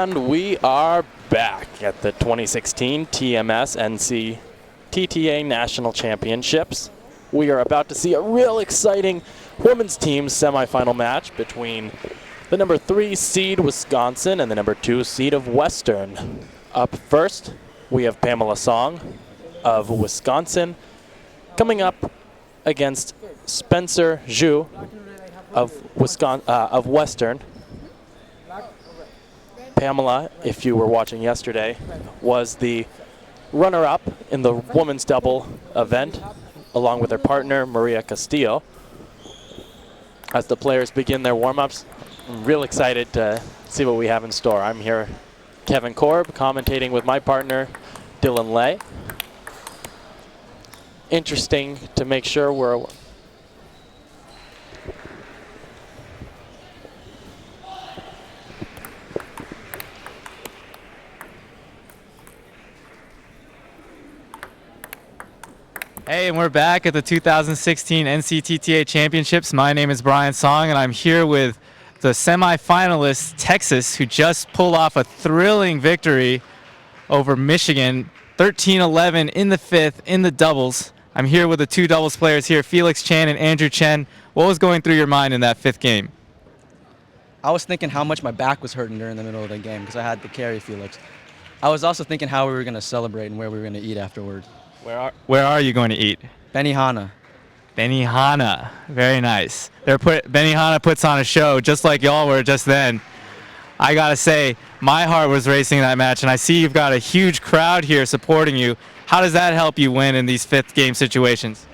And we are back at the 2016 TMS NCTTA National Championships. We are about to see a real exciting women's team semifinal match between the number 3 seed Wisconsin and the number 2 seed of Western. Up first, we have Pamela Song of Wisconsin coming up against Spencer Zhu of Western. Pamela, if you were watching yesterday, was the runner-up in the women's double event, along with her partner, Maria Castillo. As the players begin their warm-ups, I'm real excited to see what we have in store. I'm here, Kevin Korb, commentating with my partner, Dylan Lay. Interesting to make sure we're Hey, and we're back at the 2016 NCTTA Championships. My name is Brian Song, and I'm here with the semifinalists, Texas, who just pulled off a thrilling victory over Michigan, 13-11 in the fifth in the doubles. I'm here with the 2 doubles players here, Felix Chan and Andrew Chen. What was going through your mind in that fifth game? I was thinking how much my back was hurting during the middle of the game because I had to carry Felix. I was also thinking how we were going to celebrate and where we were going to eat afterward. Where are you going to eat? Benihana. Benihana, very nice. Benihana puts on a show just like y'all were just then. I gotta say, my heart was racing in that match, and I see you've got a huge crowd here supporting you. How does that help you win in these fifth game situations?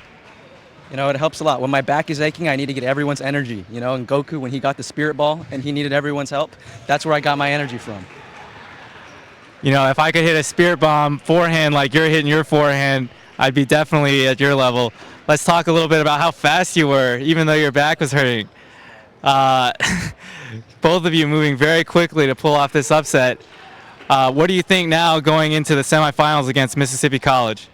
You know, it helps a lot. When my back is aching, I need to get everyone's energy. You know, and Goku, when he got the spirit ball and he needed everyone's help, that's where I got my energy from. You know, if I could hit a spirit bomb forehand like you're hitting your forehand, I'd be definitely at your level. Let's talk a little bit about how fast you were, even though your back was hurting. Both of you moving very quickly to pull off this upset. What do you think now going into the semifinals against Mississippi College?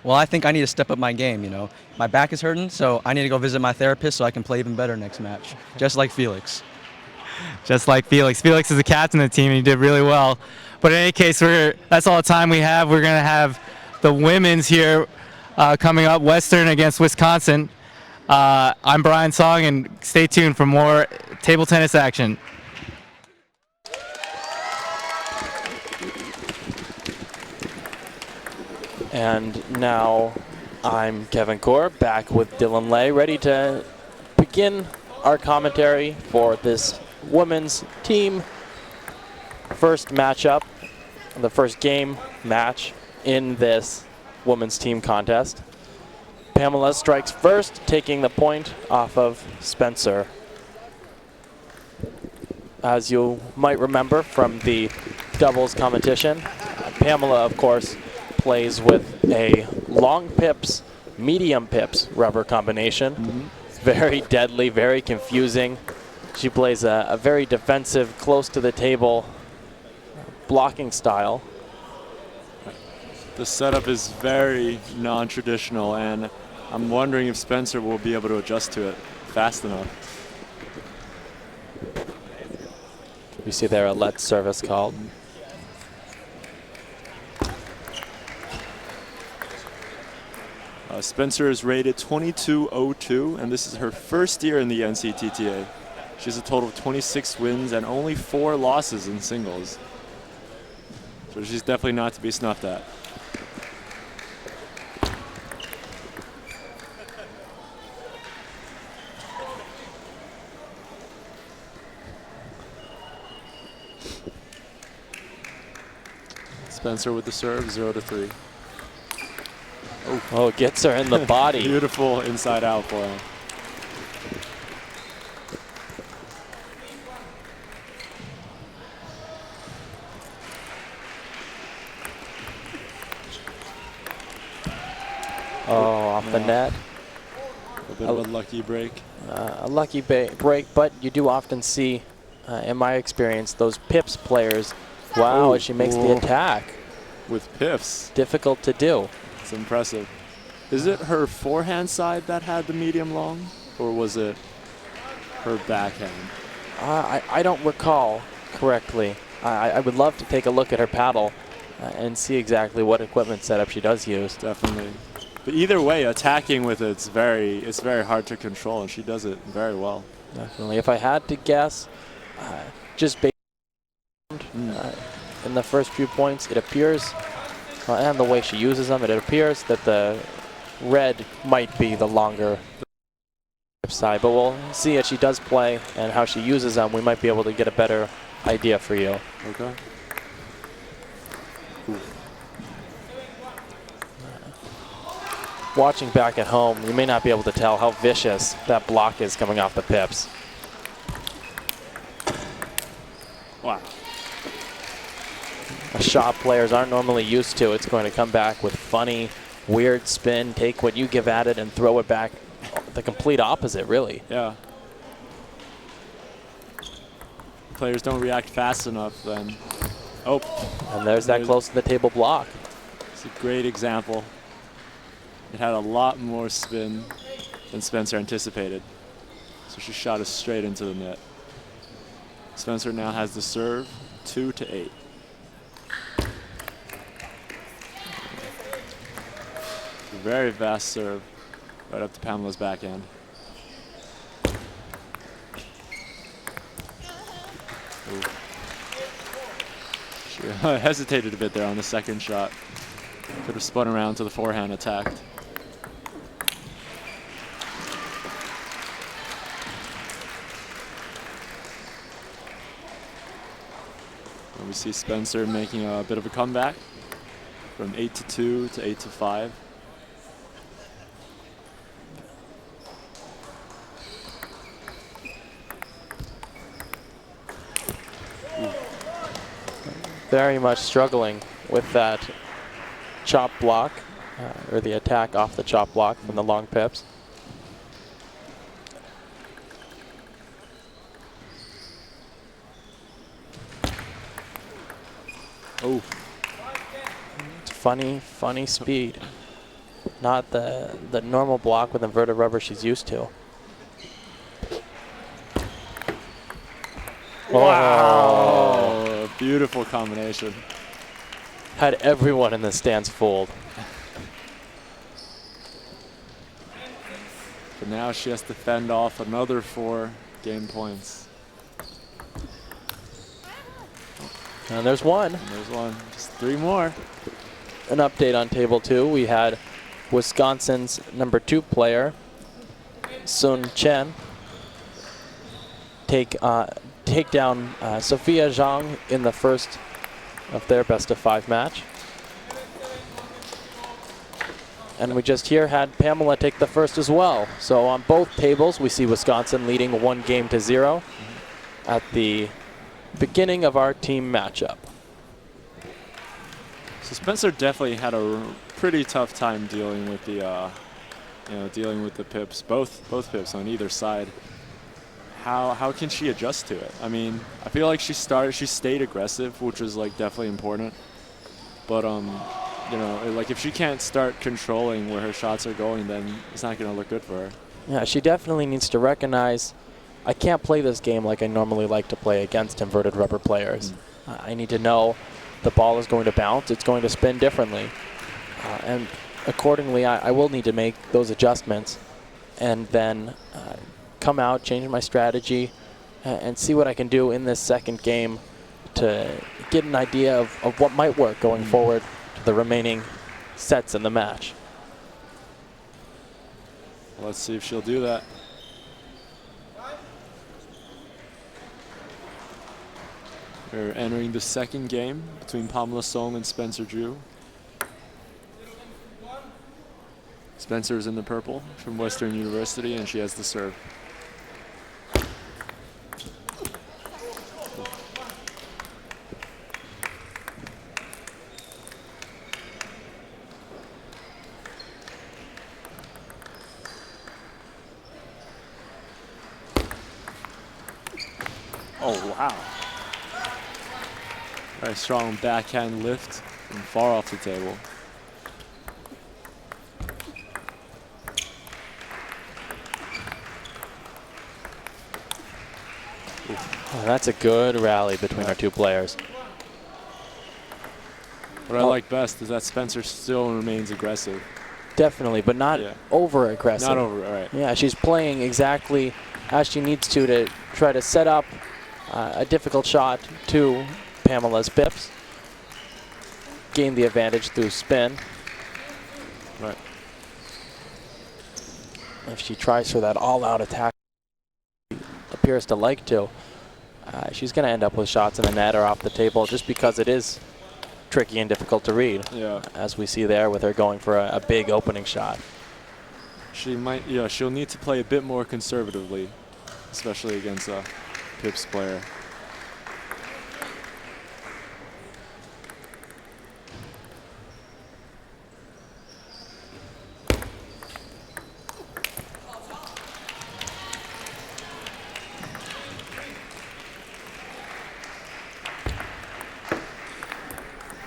Well, I think I need to step up my game, you know. My back is hurting, so I need to go visit my therapist so I can play even better next match, just like Felix. Just like Felix. Felix is the captain of the team, and he did really well. But in any case, that's all the time we have. We're going to have the women's here coming up, Western against Wisconsin. I'm Brian Song, and stay tuned for more table tennis action. And now I'm Kevin Korb, back with Dylan Lay, ready to begin our commentary for this women's team first matchup, the first game match in this women's team contest. Pamela strikes first, taking the point off of Spencer. As you might remember from the doubles competition, Pamela, of course, plays with a long pips, medium pips rubber combination. It's very deadly, very confusing. She plays a very defensive, close to the table blocking style. The setup is very non-traditional, and I'm wondering if Spencer will be able to adjust to it fast enough. We see there a let service called. Spencer is rated 22.02, and this is her first year in the NCTTA. She has a total of 26 wins and only 4 losses in singles. So she's definitely not to be snuffed at. Spencer with the serve, 0-3. Oh, gets her in the body. Beautiful inside out for him. Oh, off the net. A bit of a lucky break. A lucky break, but you do often see, in my experience, those pips players. Wow, as she makes the attack. With piffs. Difficult to do. It's impressive. Is it her forehand side that had the medium long, or was it her backhand? I don't recall correctly. I would love to take a look at her paddle and see exactly what equipment setup she does use. Definitely. But either way, attacking with it's very hard to control, and she does it very well. Definitely. If I had to guess, just based in the first few points, it appears, and the way she uses them, it appears that the red might be the longer side. But we'll see as she does play and how she uses them. We might be able to get a better idea for you. Okay. Watching back at home, you may not be able to tell how vicious that block is coming off the pips. Wow. A shot players aren't normally used to. It's going to come back with funny, weird spin, take what you give at it and throw it back the complete opposite, really. Yeah. Players don't react fast enough then. Oh. And there's that close to the table block. It's a great example. It had a lot more spin than Spencer anticipated. So she shot it straight into the net. Spencer now has the serve, 2-8. A very fast serve, right up to Pamela's backhand. Ooh. She hesitated a bit there on the second shot. Could have spun around to the forehand, attacked. And we see Spencer making a bit of a comeback from 8-2 to 8-5. Very much struggling with that chop block, or the attack off the chop block from the long pips. Oh. It's funny speed. Not the normal block with inverted rubber she's used to. Wow. Oh, beautiful combination. Had everyone in the stands fooled. But now she has to fend off another 4 game points. And there's one. And there's one. Just 3 more. An update on table 2. We had Wisconsin's number 2 player, Sun Chen, take down Sophia Zhang in the first of their best of 5 match. And we just here had Pamela take the first as well. So on both tables, we see Wisconsin leading 1-0 at the beginning of our team matchup. So Spencer definitely had a pretty tough time dealing with the, dealing with the pips, both pips on either side. How can she adjust to it? I mean, I feel like she stayed aggressive, which was like definitely important. But like if she can't start controlling where her shots are going, then it's not going to look good for her. Yeah, she definitely needs to recognize, I can't play this game like I normally like to play against inverted rubber players. I need to know the ball is going to bounce, it's going to spin differently. And accordingly, I will need to make those adjustments and then come out, change my strategy, and see what I can do in this second game to get an idea of what might work going forward to the remaining sets in the match. Let's see if she'll do that. We're entering the second game between Pamela Song and Spencer Drew. Spencer is in the purple from Western University, and she has the serve. Oh, wow. Very strong backhand lift from far off the table. Ooh. Oh, that's a good rally between our two players. What I like best is that Spencer still remains aggressive. Definitely, but not over aggressive. Not over, all right. Yeah, she's playing exactly as she needs to try to set up a difficult shot to Pamela's pips. Gain the advantage through spin. Right. If she tries for that all-out attack, she appears to like to, she's going to end up with shots in the net or off the table just because it is tricky and difficult to read. Yeah. As we see there with her going for a big opening shot. She might, she'll need to play a bit more conservatively, especially against a pips player.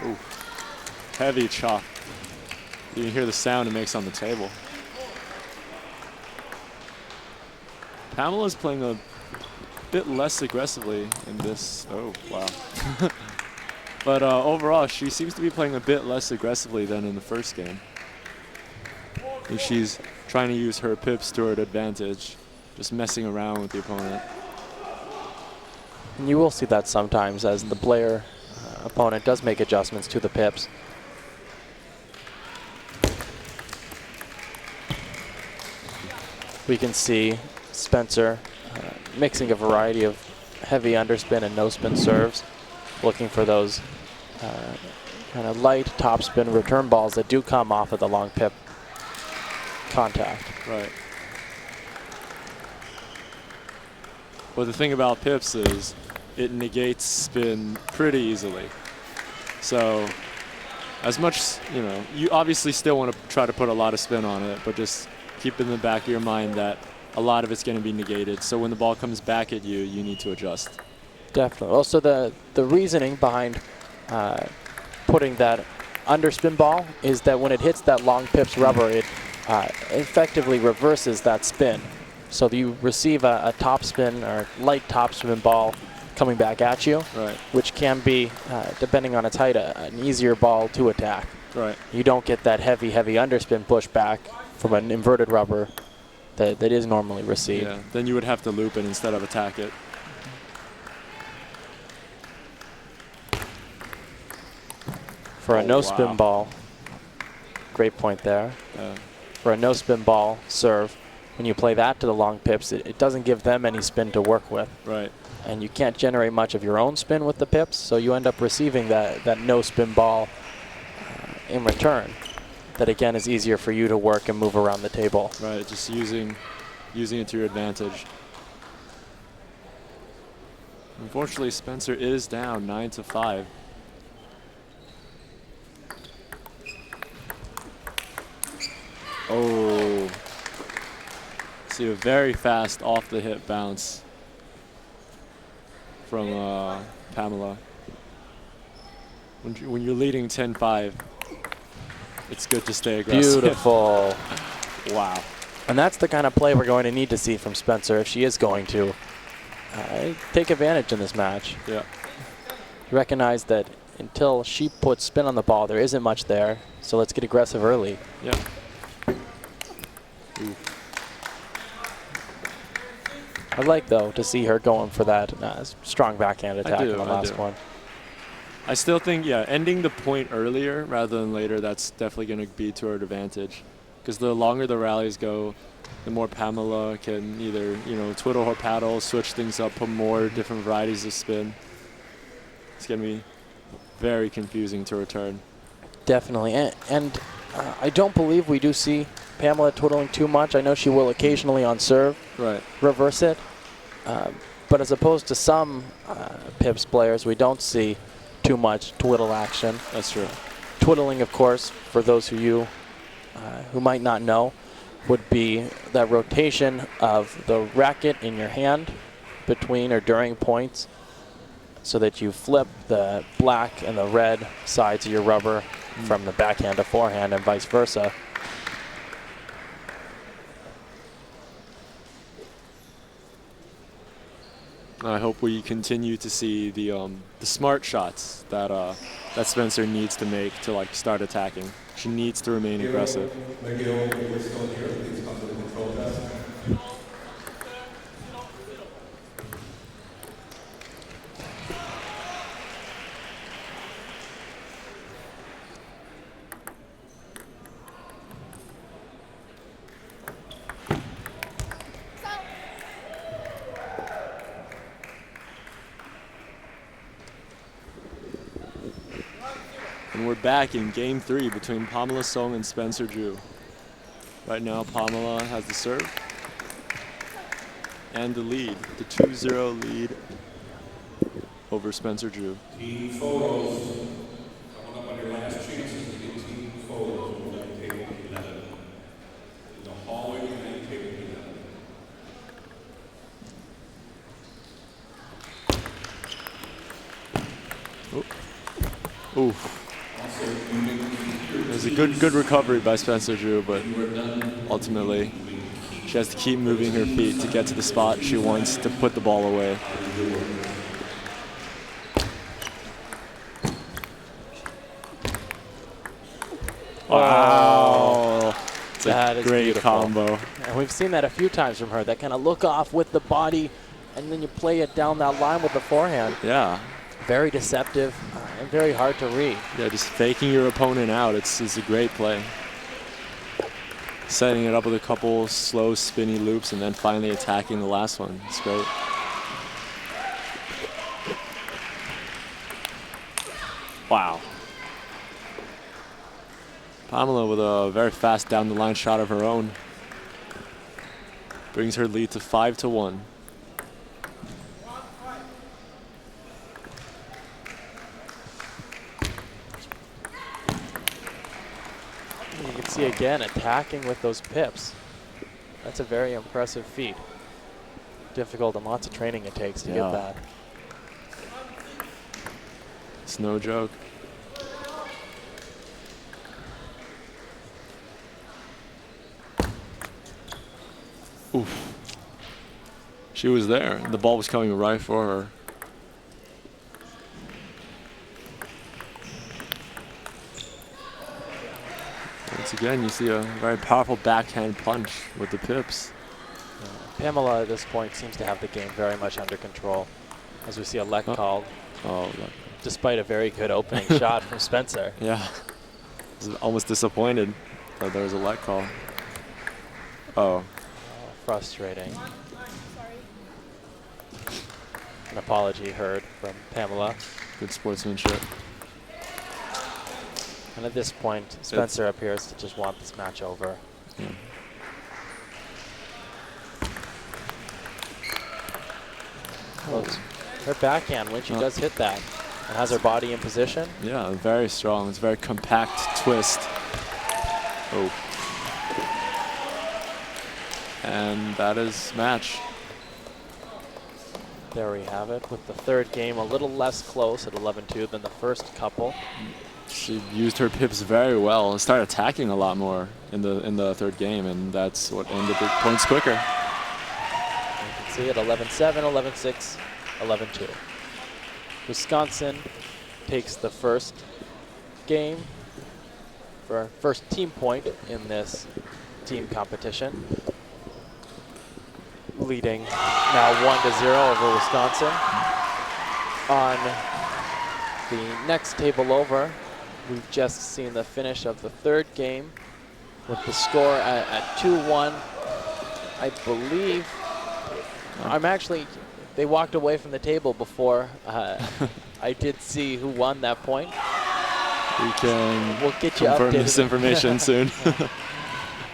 Ooh, heavy chop. You can hear the sound it makes on the table. Pamela's playing a bit less aggressively in this. Oh, wow. But overall, she seems to be playing a bit less aggressively than in the first game. And she's trying to use her pips to her advantage, just messing around with the opponent. And you will see that sometimes as the player opponent does make adjustments to the pips. We can see Spencer mixing a variety of heavy underspin and no spin serves, looking for those kind of light topspin return balls that do come off of the long pip contact. Right. Well, the thing about pips is it negates spin pretty easily. So as much, you obviously still want to try to put a lot of spin on it, but just keep in the back of your mind that a lot of it's going to be negated. So when the ball comes back at you, you need to adjust. Definitely. Also, the reasoning behind putting that underspin ball is that when it hits that long pips rubber, it effectively reverses that spin. So you receive a topspin or light topspin ball coming back at you, right, which can be, depending on its height, an easier ball to attack. Right. You don't get that heavy underspin push back from an inverted rubber that is normally received. Yeah, then you would have to loop it instead of attack it. For a no-spin ball, great point there. For a no-spin ball serve, when you play that to the long pips, it doesn't give them any spin to work with. Right. And you can't generate much of your own spin with the pips, so you end up receiving that no-spin ball in return. That again is easier for you to work and move around the table. Right, just using it to your advantage. Unfortunately, Spencer is down 9-5. Oh, see a very fast off the hip bounce from Pamela. When you're leading 10-5, it's good to stay aggressive. Beautiful. Wow. And that's the kind of play we're going to need to see from Spencer if she is going to take advantage in this match. Yeah. Recognize that until she puts spin on the ball, there isn't much there. So let's get aggressive early. Yeah. Ooh. I'd like, though, to see her going for that strong backhand attack in the last one. I still think, ending the point earlier rather than later, that's definitely going to be to her advantage. Because the longer the rallies go, the more Pamela can either, twiddle her paddle, switch things up, put more different varieties of spin. It's going to be very confusing to return. Definitely. And I don't believe we do see Pamela twiddling too much. I know she will occasionally on serve reverse it. But as opposed to some pips players, we don't see too much twiddle action. That's true. Twiddling, of course, for those who might not know, would be that rotation of the racket in your hand between or during points so that you flip the black and the red sides of your rubber from the backhand to forehand and vice versa. I hope we continue to see the smart shots that that Spencer needs to make to like start attacking. She needs to remain aggressive. And we're back in game 3 between Pamela Song and Spencer Drew. Right now, Pamela has the serve and the lead, the 2-0 lead over Spencer Drew. Team photos. Coming up on your last chances to get team photos over at table 11. In the hallway behind table 11. Oof. It was a good recovery by Spencer Drew, but ultimately she has to keep moving her feet to get to the spot she wants to put the ball away. Wow. It's That a is great beautiful. combo. And we've seen that a few times from her, that kind of look off with the body, and then you play it down that line with the forehand. Yeah. Very deceptive and very hard to read. Yeah, just faking your opponent out. It's a great play. Setting it up with a couple slow spinny loops and then finally attacking the last one. It's great. Wow. Pamela with a very fast down the line shot of her own. Brings her lead to 5-1. You can see again attacking with those pips. That's a very impressive feat. Difficult and lots of training it takes to get that. It's no joke. Oof. She was there. The ball was coming right for her. Once again, you see a very powerful backhand punch with the pips. Pamela at this point seems to have the game very much under control, as we see a let called, despite a very good opening shot from Spencer. Yeah. I was almost disappointed that there was a let call. Oh. Frustrating. An apology heard from Pamela. Good sportsmanship. And at this point, Spencer appears to just want this match over. Yeah. Her backhand, when she does hit that, and has her body in position. Yeah, very strong. It's a very compact twist. Oh. And that is match. There we have it, with the third game a little less close at 11-2 than the first couple. She used her pips very well and started attacking a lot more in the third game, and that's what ended the points quicker. You can see it 11-7, 11-6, 11-2. Wisconsin takes the first game for first team point in this team competition, leading now 1-0 over Wisconsin. On the next table over, we've just seen the finish of the third game with the score at 2-1. I believe, they walked away from the table before I did see who won that point. We can We'll get you confirm updated. this information soon.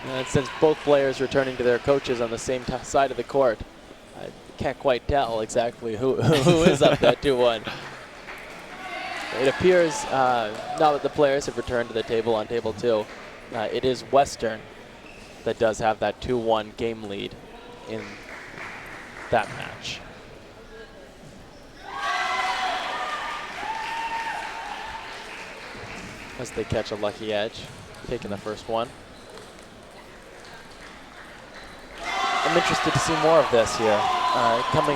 And since both players returning to their coaches on the same side of the court, I can't quite tell exactly who is up that 2-1. It appears, now that the players have returned to the table on table 2, it is Western that does have that 2-1 game lead in that match. As they catch a lucky edge, taking the first one. I'm interested to see more of this here. Coming